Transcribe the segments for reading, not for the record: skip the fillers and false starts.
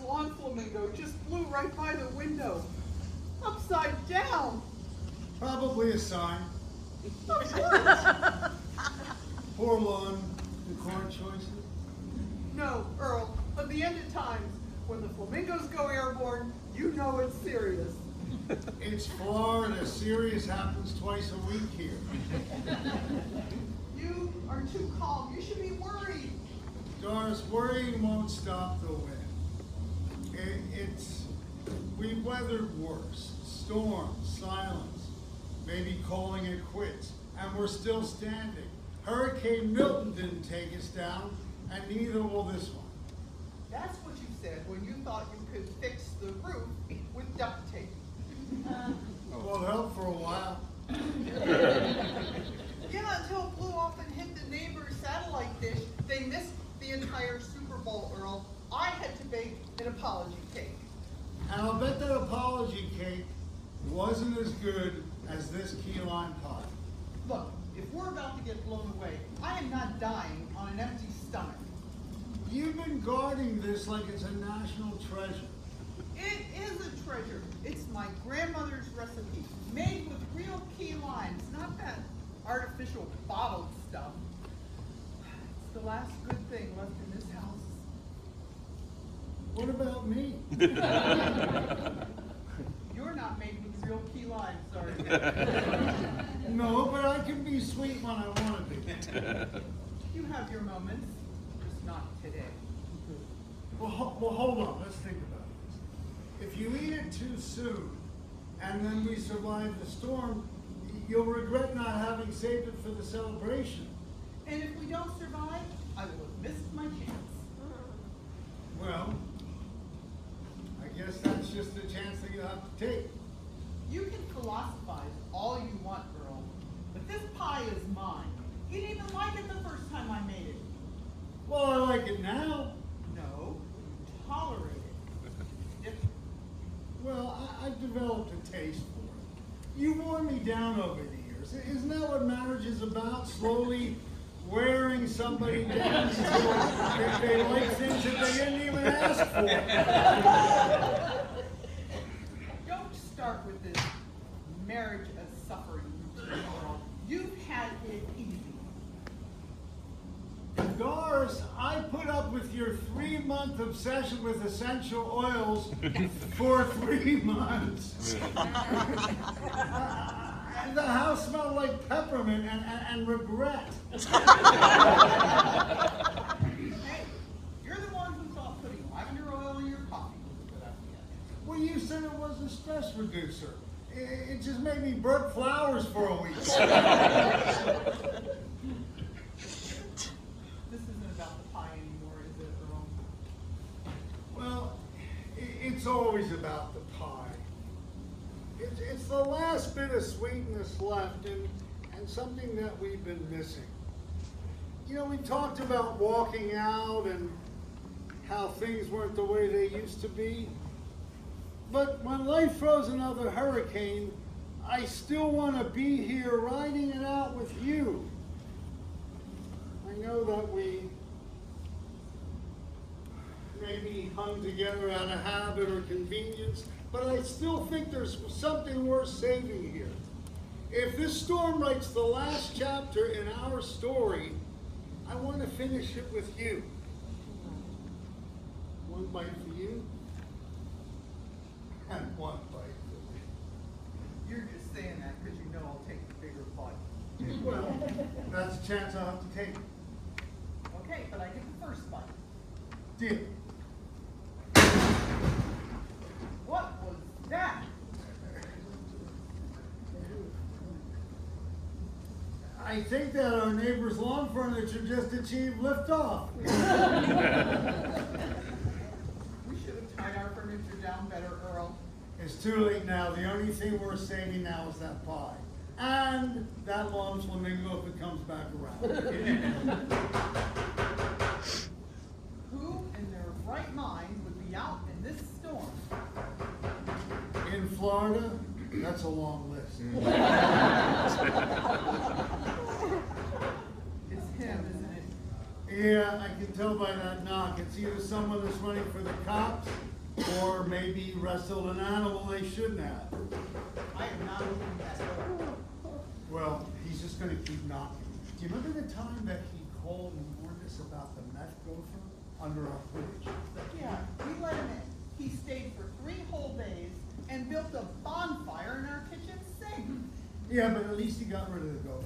lawn flamingo just flew right by the window, upside down. Probably a sign. Of course. Poor lawn decor choices. No, Earl, at the end of times, when the flamingos go airborne, you know it's serious. It's Florida. Serious happens twice a week here. You are too calm. You should be worried. Doris, worrying won't stop the wind. We've weathered worse. Storms, silence, maybe calling it quits. And we're still standing. Hurricane Milton didn't take us down, and neither will this one. That's what you said when you thought you could fix the roof with duct tape. Well, it helped for a while. Yeah, until it blew off and hit the neighbor's satellite dish. They missed the entire Super Bowl, Earl. I had to bake an apology cake. And I'll bet that apology cake wasn't as good as this key lime pie. Look, if we're about to get blown away, I am not dying on an empty stomach. You've been guarding this like it's a national treasure. It is a treasure. It's my grandmother's recipe, made with real key limes, not that artificial bottled stuff. It's the last good thing left in this house. What about me? You're not made with real key limes, sorry. No, but I can be sweet when I want to be. You have your moments, just not today. Well, hold on. Let's think about this. If you eat it too soon, and then we survive the storm, you'll regret not having saved it for the celebration. And if we don't survive, I will have missed my chance. Well, I guess that's just a chance that you have to take. You can philosophize all you want, Earl, but this pie is mine. You didn't even like it the first time I made it. Well, I like it now. No, you tolerate it. Different. Well, I've developed a taste for it. You wore me down over the years. Isn't that what marriage is about? Slowly wearing somebody down until they like things that they didn't even ask for. Don't start with this marriage as suffering, Earl. You've had it easy. Doris, I put up with your 3-month obsession with essential oils for 3 months. And the house smelled like peppermint and regret. Hey, you're the one who thought putting lavender oil in your coffee was a good idea. Well, you said it was a stress reducer. It just made me burp flowers for a week. This isn't about the pie anymore, is it, Earl? Well, it's always about the pie. It's the last bit of sweetness left and something that we've been missing. You know, we talked about walking out and how things weren't the way they used to be. But when life throws another hurricane, I still want to be here riding it out with you. I know that we maybe hung together out of habit or convenience, but I still think there's something worth saving here. If this storm writes the last chapter in our story, I want to finish it with you. One bite for you, and one bite for me. You're just saying that because you know I'll take the bigger bite. Well, that's a chance I'll have to take. Okay, but I get the first bite. Deal. What was that? I think that our neighbor's lawn furniture just achieved liftoff. We should have tied our furniture down better, Earl. It's too late now. The only thing worth saving now is that pie. And that lawn flamingo if it comes back around. Who in their right mind would be out in this storm? In Florida, that's a long list. It's him, isn't it? Yeah, I can tell by that knock. It's either someone that's running for the cops, or maybe wrestled an animal they shouldn't have. I am not opening that door. Well, he's just gonna keep knocking. Do you remember the time that he called and warned us about the meth gopher under our bridge? Yeah, we let him in. He stayed for 3 whole days and built a bonfire in our kitchen sink. Yeah, but at least he got rid of the gopher.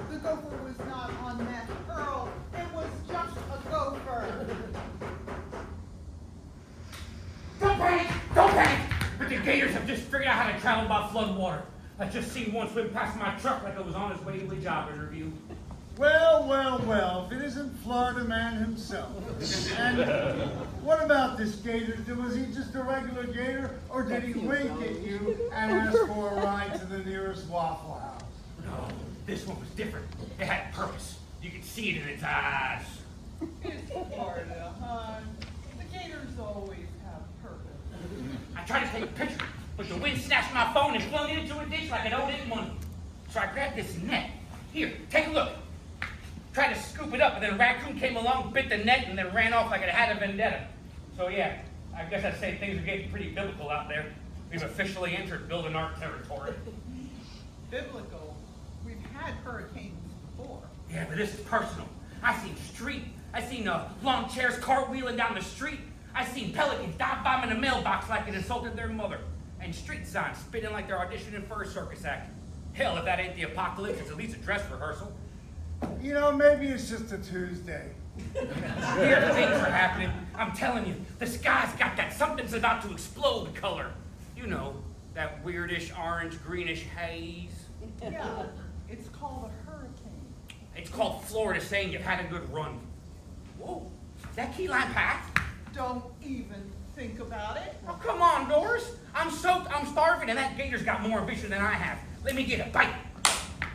The gopher was not on meth, Earl. It was just a gopher. Don't panic! Don't panic! But the gators have just figured out how to travel by floodwater. I just seen one swim past my truck like I was on his way to a job interview. Well, well, well, if it isn't Florida man himself. And what about this gator? Was he just a regular gator, or did he wink at you and ask for a ride to the nearest Waffle House? No, this one was different. It had purpose. You could see it in its eyes. It's Florida, hon. The gators always have purpose. I tried to take a picture, but the wind snatched my phone and flung it into a ditch like an old it money. So I grabbed this net. Here, take a look. Tried to scoop it up, and then a raccoon came along, bit the net, and then ran off like it had a vendetta. So yeah, I guess I'd say things are getting pretty biblical out there. We've officially entered building art territory. Biblical. We've had hurricanes before. Yeah, but this is personal. I seen lawn chairs cartwheeling down the street. I seen pelicans dive bombing a mailbox like it insulted their mother. And street signs spinning like they're auditioning for a circus act. Hell, if that ain't the apocalypse, it's at least a dress rehearsal. You know, maybe it's just a Tuesday. Weird things are happening. I'm telling you, the sky's got that something's about to explode color. You know, that weirdish orange, greenish haze. Yeah, it's called a hurricane. It's called Florida saying you've had a good run. Whoa, is that key lime packed? Don't even think about it. Oh, come on, Doris. I'm soaked, I'm starving, and that gator's got more ambition than I have. Let me get a bite.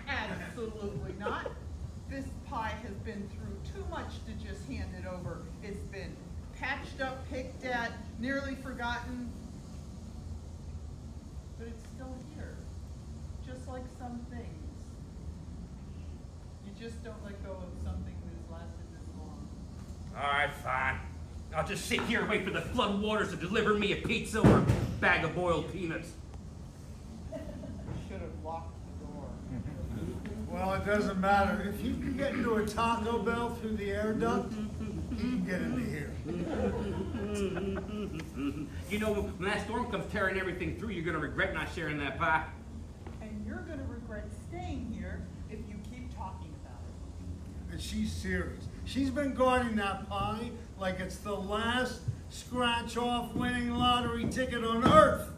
Absolutely not. This pie has been through too much to just hand it over. It's been patched up, picked at, nearly forgotten. But it's still here. Just like some things. You just don't let go of something that has lasted this long. All right, fine. I'll just sit here and wait for the floodwaters to deliver me a pizza or a bag of boiled peanuts. You should have locked the door. Well, it doesn't matter. If you can get into a Taco Bell through the air duct, you can get into here. You know, when that storm comes tearing everything through, you're going to regret not sharing that pie. And you're going to regret staying here if you keep talking about it. And she's serious. She's been guarding that pie like it's the last scratch-off winning lottery ticket on earth.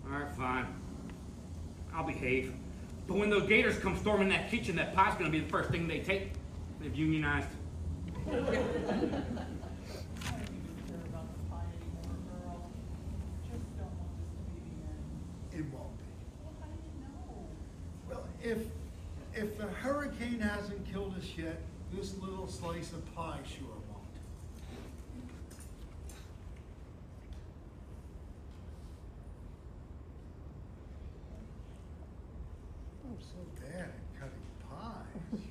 All right, fine. I'll behave. But when those gators come storming that kitchen, that pie's going to be the first thing they take. They've unionized. I don't even care about the pie anymore, girl. Just don't want this to be the end. It won't be. Well, how do you know? Well, if the hurricane hasn't killed us yet, this little slice of pie sure won't. I'm so bad at cutting pies.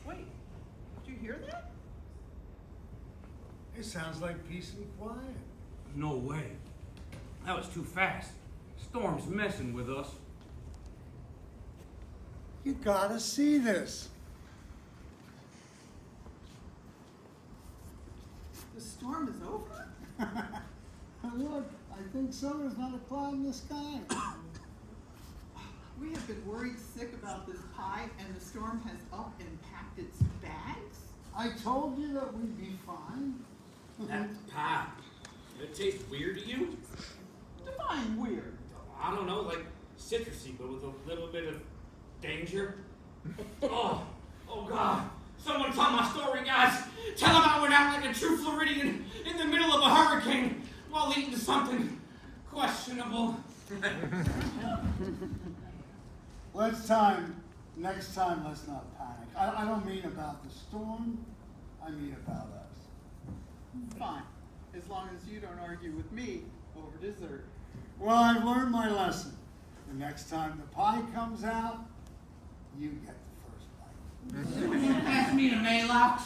Wait, did you hear that? It sounds like peace and quiet. No way. That was too fast. Storm's messing with us. You gotta see this. The storm is over? Look, I think summer's not a cloud in the sky. We have been worried sick about this pie, and the storm has up and packed its bags? I told you that we'd be fine. That pie, it tastes weird to you? Define weird. I don't know, like citrusy, but with a little bit of danger. Oh God. Someone tell my story, guys. Tell them I went out like a true Floridian in the middle of a hurricane while eating something questionable. Let's time. next time let's not panic. I don't mean about the storm, I mean about us. Fine, as long as you don't argue with me over dessert. Well, I've learned my lesson. The next time the pie comes out, you get the first bite. Pass me the Maylocks.